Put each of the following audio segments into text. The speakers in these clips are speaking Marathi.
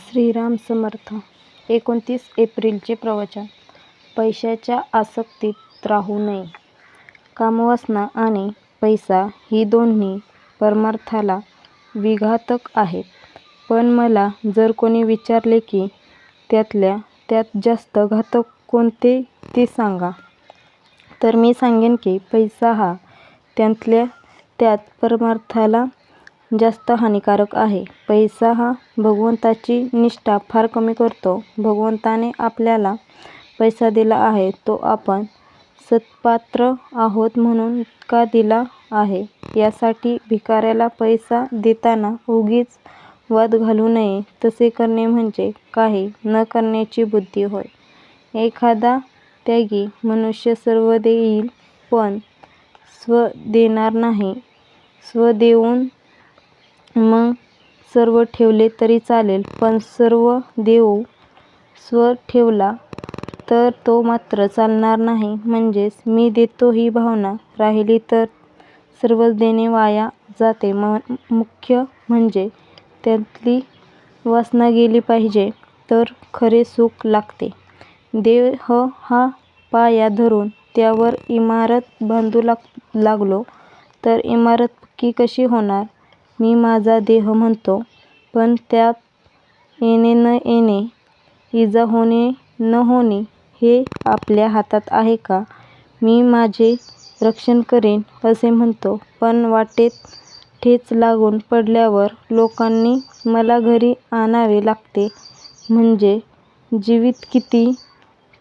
श्रीराम समर्थ. 29 एप्रिलचे प्रवचन. पैशाच्या आसक्तीत राहू नये. कामवासना आणि पैसा ही दोन्ही परमार्थाला विघातक आहेत. पण मला जर कोणी विचारले की त्यातल्या त्यात जास्त घातक कोणते ते सांगा, तर मी सांगेन की पैसा हा त्यातल्या त्यात परमार्थाला जास्त हानिकारक आहे. पैसा हा भगवंताची निष्ठा फार कमी करतो. भगवंताने आपल्याला पैसा दिला आहे तो आपण सत्पात्र आहोत म्हणून का दिला आहे यासाठी भिकाऱ्याला पैसा देताना उगीच वाद घालू नये. तसे करणे म्हणजे काही न करण्याची बुद्धी होय. एखादा त्यागी मनुष्य सर्व देईल पण स्व देणार नाही. स्व देऊन मग सर्व ठेवले तरी चालेल, पण सर्व देऊन स्व ठेवला तर तो मात्र चालणार नाही. म्हणजेच मी देतो ही भावना राहिली तर सर्वच देणे वाया जाते. मुख्य म्हणजे त्यातली वासना गेली पाहिजे तर खरे सुख लागते. देह हा पाया धरून त्यावर इमारत बांधू लागलो तर इमारत पक्की कशी होणार? मी माझा देह म्हणतो, पण त्यात येणे न येणे, इजा होणे न होणे हे आपल्या हातात आहे का? मी माझे रक्षण करीन असे म्हणतो, पण वाटेत ठेच लागून पडल्यावर लोकांनी मला घरी आणावे लागते. म्हणजे जीवित किती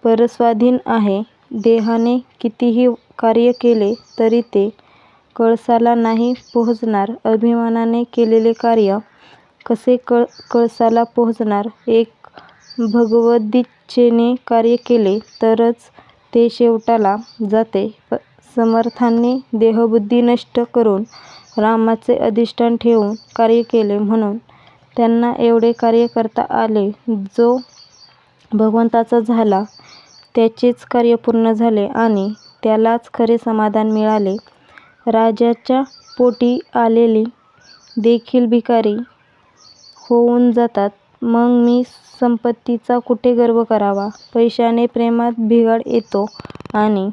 परस्वाधीन आहे. देहाने कितीही कार्य केले तरी ते कळसाला नाही पोहोचणार. अभिमानाने केलेले कार्य कसे कळसाला पोहोचणार? एक भगवदीच्छेने कार्य केले तरच ते शेवटाला जाते. समर्थांनी देहबुद्धी नष्ट करून रामाचे अधिष्ठान ठेवून कार्य केले म्हणून त्यांना एवढे कार्य करता आले. जो भगवंताचा झाला त्याचेच कार्य पूर्ण झाले आणि त्यालाच खरे समाधान मिळाले. राजाच्या पोटी आलेले देखील भिकारी होऊन जातात. मग मी संपत्तीचा कुठे गर्व करावा? पैशाने प्रेमात बिघाड येतो आणि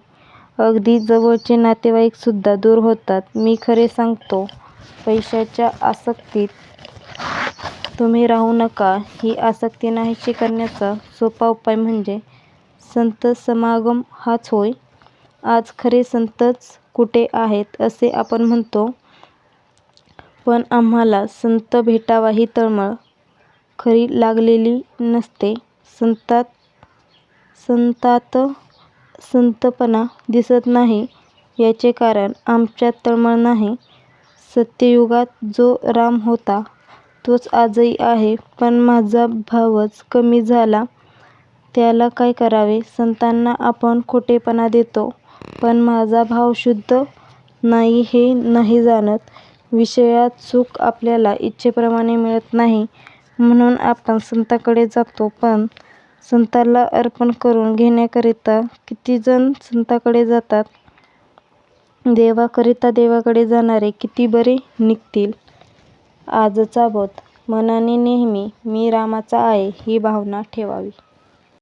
अगदी जवळचे नातेवाईक सुद्धा दूर होतात. मी खरे सांगतो, पैशाच्या आसक्तीत तुम्ही राहू नका. ही आसक्ती नाहीशी करण्याचा सोपा उपाय म्हणजे संत समागम हाच होय. आज खरे संतच कुठे आहेत असे आपण म्हणतो, पण आम्हाला संत भेटावा ही तळमळ खरी लागलेली नसते. संतात संतपणा दिसत नाही याचे कारण आमच्यात तळमळ नाही. सत्ययुगात जो राम होता तोच आजही आहे, पण माझा भावच कमी झाला. त्याला काय करावे? संतांना आपण खोटेपणा देतो, पण माझा भाव शुद्ध नाही हे नाही जाणत. विषयात सुख आपल्याला इच्छेप्रमाणे मिळत नाही म्हणून आपण संतांकडे जातो, पण संतांना अर्पण करून घेण्याकरिता किती जण संतांकडे जातात? देवाकरिता देवाकडे जाणारे किती बरे निघतील. आजचा बोध. मनाने नेहमी मी रामाचा आहे ही भावना ठेवावी.